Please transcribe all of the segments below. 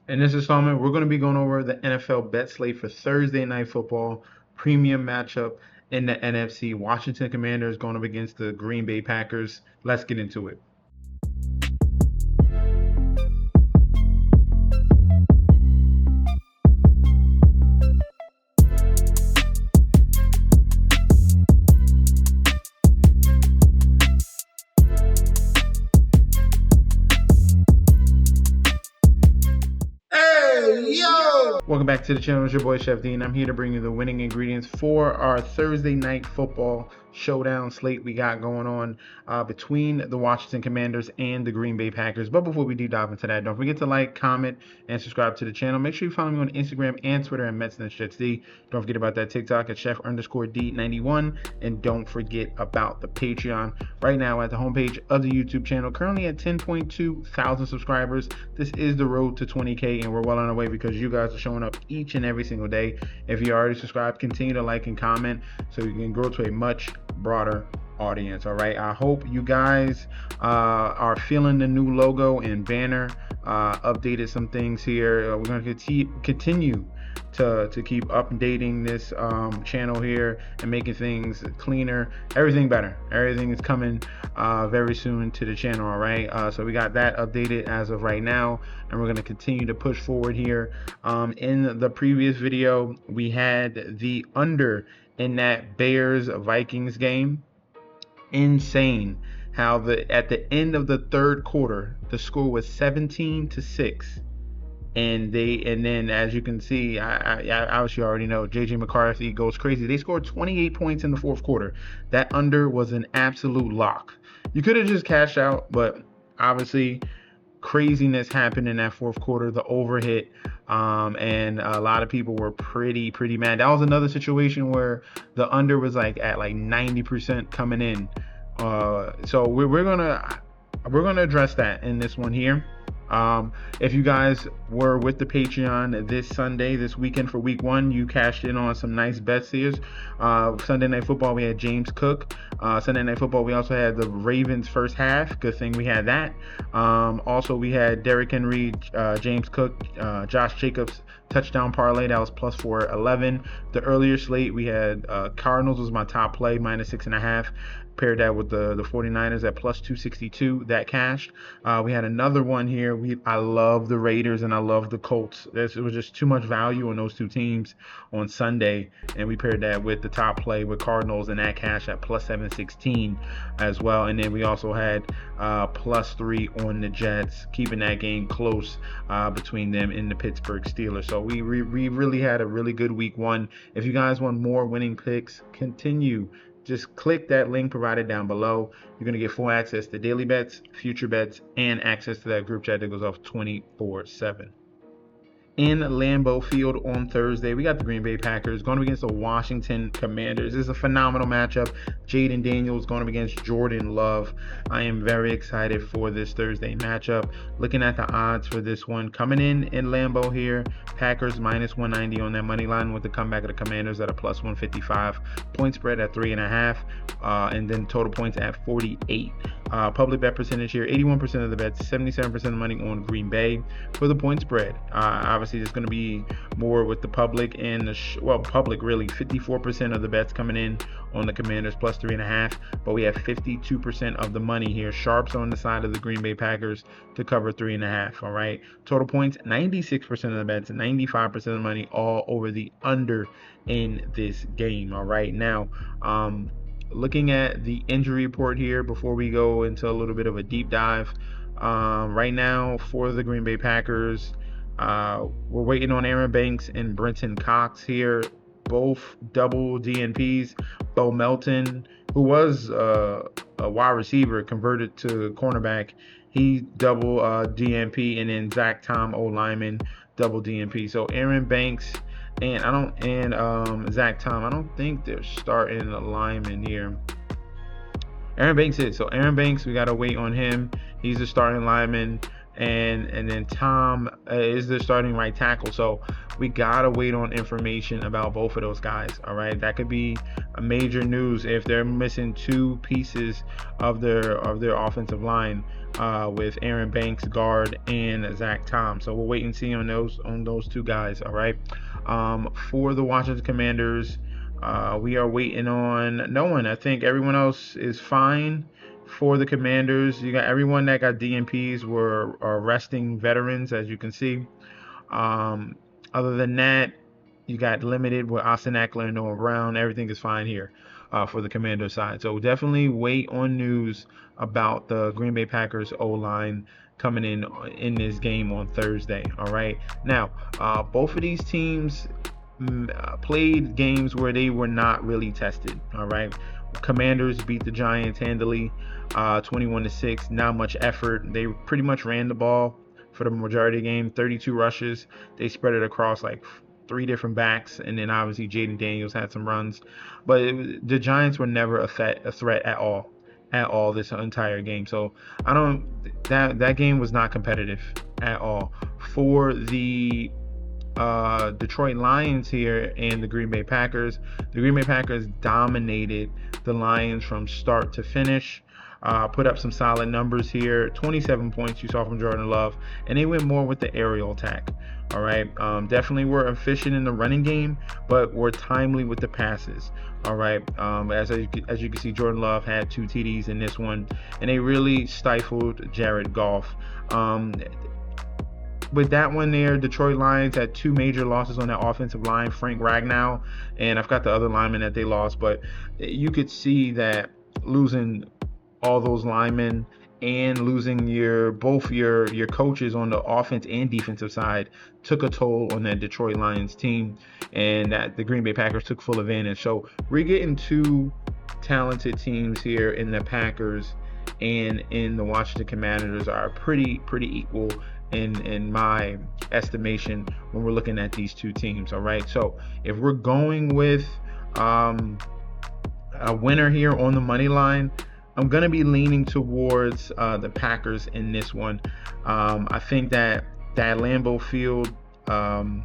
In this installment, we're going to be going over the NFL bet slate for Thursday Night Football, premium matchup in the NFC. Washington Commanders going up against the Green Bay Packers. Let's get into it. Welcome back to the channel. It's your boy Chef D, and I'm here to bring you the winning ingredients for our Thursday Night Football showdown slate we got going on between the Washington Commanders and the Green Bay Packers. But before we deep dive into that, don't forget to like, comment, and subscribe to the channel. Make sure you follow me on Instagram and Twitter at MetsNetShetsD. Don't forget about that TikTok at Chef_D91, and don't forget about the Patreon right now at the homepage of the YouTube channel. Currently at 10.2 thousand subscribers. This is the road to 20K, and we're well on our way because you guys are showing up each and every single day. If you already subscribed, continue to like and comment so you can grow to a much broader audience. All right, I hope you guys are feeling the new logo and banner. Updated some things here. We're going to continue to keep updating this channel here and making things cleaner, everything better. Everything is coming very soon to the channel. All right, so we got that updated as of right now, and we're going to continue to push forward here. In the previous video, we had the under in that Bears Vikings game. Insane how at the end of the third quarter the score was 17-6, and then as you can see, I obviously already know JJ McCarthy goes crazy. They scored 28 points in the fourth quarter. That under was an absolute lock. You could have just cashed out, but obviously craziness happened in that fourth quarter. The over hit, and a lot of people were pretty mad. That was another situation where the under was like at like 90% coming in. So we're gonna address that in this one here. If you guys were with the Patreon this weekend for week 1, you cashed in on some nice bets here. Sunday Night Football, we had James Cook. Sunday Night Football, we also had the Ravens first half. Good thing we had that. Also, we had Derrick Henry, James Cook, Josh Jacobs touchdown parlay. That was plus 411. The earlier slate, we had Cardinals was my top play, minus 6.5. Paired that with the 49ers at plus 262. That cashed. We had another one here. I love the Raiders and I love the Colts. It was just too much value on those two teams on Sunday, and we paired that with the top play with Cardinals, and that cash at plus 716 as well. And then we also had plus 3 on the Jets, keeping that game close between them and the Pittsburgh Steelers. So we really had a really good week 1. If you guys want more winning picks, just click that link provided down below. You're going to get full access to daily bets, future bets, and access to that group chat that goes off 24/7. In Lambeau Field on Thursday, we got the Green Bay Packers going up against the Washington Commanders. This is a phenomenal matchup. Jayden Daniels going up against Jordan Love. I am very excited for this Thursday matchup. Looking at the odds for this one, coming in Lambeau here, Packers minus 190 on that money line with the comeback of the Commanders at a plus 155. Point spread at 3.5, and then total points at 48. Public bet percentage here, 81% of the bets, 77% of the money on Green Bay for the point spread. Obviously, there's going to be more with the public and public really. 54% of the bets coming in on the Commanders plus 3.5, but we have 52% of the money here. Sharps on the side of the Green Bay Packers to cover 3.5. All right, total points, 96% of the bets, 95% of the money all over the under in this game. All right, now looking at the injury report here before we go into a little bit of a deep dive. Right now for the Green Bay Packers, we're waiting on Aaron Banks and Brenton Cox here, both double DNPs. Bo Melton, who was a wide receiver, converted to cornerback, he double DNP, and then Zach Tom, O-lineman, double DNP. So Aaron Banks and Zach Tom, I don't think they're starting a lineman here. Aaron Banks is. So Aaron Banks, we got to wait on him. He's a starting lineman. and then Tom is their starting right tackle. So we gotta wait on information about both of those guys. All right, that could be a major news if they're missing two pieces of their offensive line, with Aaron Banks guard and Zach Tom. So we'll wait and see on those two guys. All right. For the Washington Commanders, we are waiting on no one. I think everyone else is fine. For the Commanders, you got everyone that got DNPs are resting veterans, as you can see. Other than that, you got limited with Austin Eckler and Noah Brown. Everything is fine here for the Commander side. So definitely wait on news about the Green Bay Packers O-line coming in this game on Thursday. All right. Now, both of these teams played games where they were not really tested. All right. Commanders beat the Giants handily, 21-6. Not much effort. They pretty much ran the ball for the majority of the game. 32 rushes. They spread it across like 3 different backs, and then obviously Jaden Daniels had some runs. But the Giants were never a threat at all this entire game. So that game was not competitive at all. For the Detroit Lions here and the Green Bay Packers, the Green Bay Packers dominated the Lions from start to finish. Put up some solid numbers here. 27 points you saw from Jordan Love, and they went more with the aerial attack. All right, definitely were efficient in the running game, but were timely with the passes. All right, as you can see, Jordan Love had 2 TDs in this one, and they really stifled Jared Goff. With that one there, Detroit Lions had 2 major losses on that offensive line, Frank Ragnow, and I've got the other lineman that they lost, but you could see that losing all those linemen and losing both your coaches on the offense and defensive side took a toll on that Detroit Lions team, and that the Green Bay Packers took full advantage. So we're getting 2 talented teams here in the Packers and in the Washington Commanders are pretty equal in my estimation when we're looking at these 2 teams. All right, so if we're going with a winner here on the money line, I'm going to be leaning towards the Packers in this one. I think that Lambeau Field, the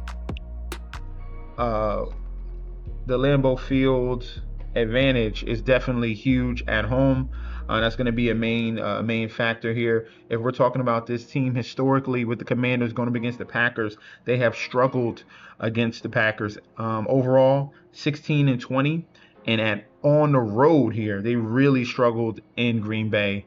Lambeau Field advantage is definitely huge at home. That's going to be a main factor here. If we're talking about this team historically with the Commanders going up against the Packers, they have struggled against the Packers. Overall, 16-20. And on the road here, they really struggled in Green Bay,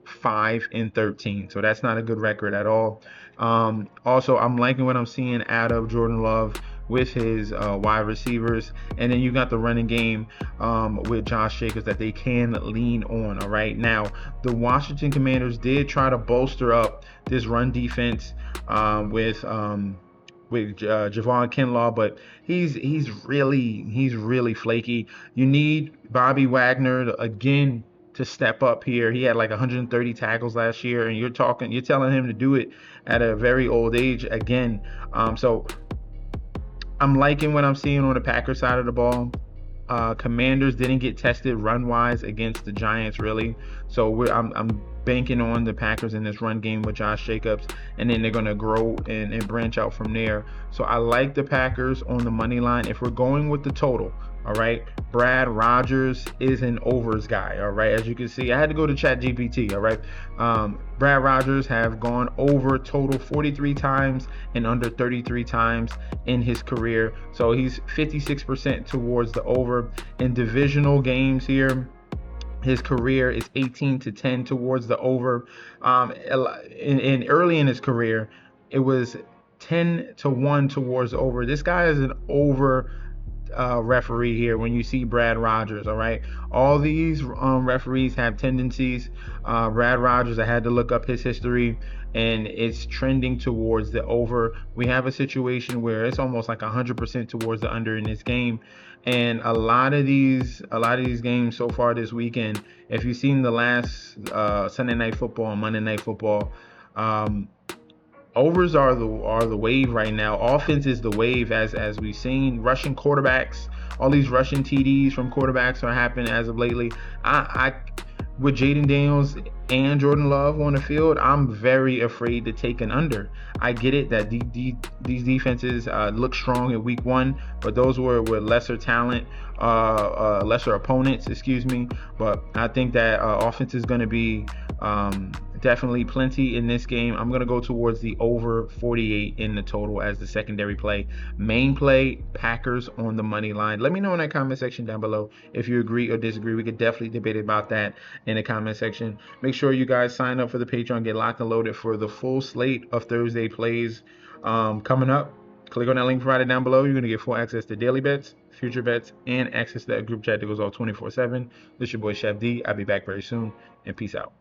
5-13. So that's not a good record at all. Also, I'm liking what I'm seeing out of Jordan Love with his wide receivers. And then you got the running game with Josh Jacobs that they can lean on. All right. Now, the Washington Commanders did try to bolster up this run defense with Javon Kinlaw, but he's really flaky. You need Bobby Wagner to step up here. He had like 130 tackles last year, and you're telling him to do it at a very old age again. So I'm liking what I'm seeing on the Packers side of the ball. Commanders didn't get tested run-wise against the Giants, really. So I'm banking on the Packers in this run game with Josh Jacobs, and then they're going to grow and branch out from there. So I like the Packers on the money line. If we're going with the total, all right, Brad Rogers is an overs guy, all right. As you can see, I had to go to ChatGPT, all right. Brad Rogers have gone over total 43 times and under 33 times in his career. So he's 56% towards the over. In divisional games here, his career is 18-10 towards the over. In early in his career, it was 10-1 towards the over. This guy is an over referee here when you see Brad Rogers. All right, all these referees have tendencies. Brad Rogers, I had to look up his history, and it's trending towards the over. We have a situation where it's almost like 100% towards the under in this game. And a lot of these games so far this weekend, if you've seen the last Sunday Night Football and Monday Night Football, overs are the wave right now. Offense is the wave, as we've seen. Rushing quarterbacks, all these rushing TDs from quarterbacks are happening as of lately. with Jaden Daniels and Jordan Love on the field, I'm very afraid to take an under. I get it that these defenses look strong in week one, but those were with lesser talent, lesser opponents, excuse me. But I think that offense is going to be definitely plenty in this game. I'm going to go towards the over 48 in the total as the secondary play. Main play, Packers on the money line. Let me know in that comment section down below if you agree or disagree. We could definitely debate about that in the comment section. Make sure you guys sign up for the Patreon, get locked and loaded for the full slate of Thursday plays coming up. Click on that link provided down below. You're going to get full access to daily bets, future bets, and access to that group chat that goes all 24/7. This is your boy Chef D. I'll be back very soon, and peace out.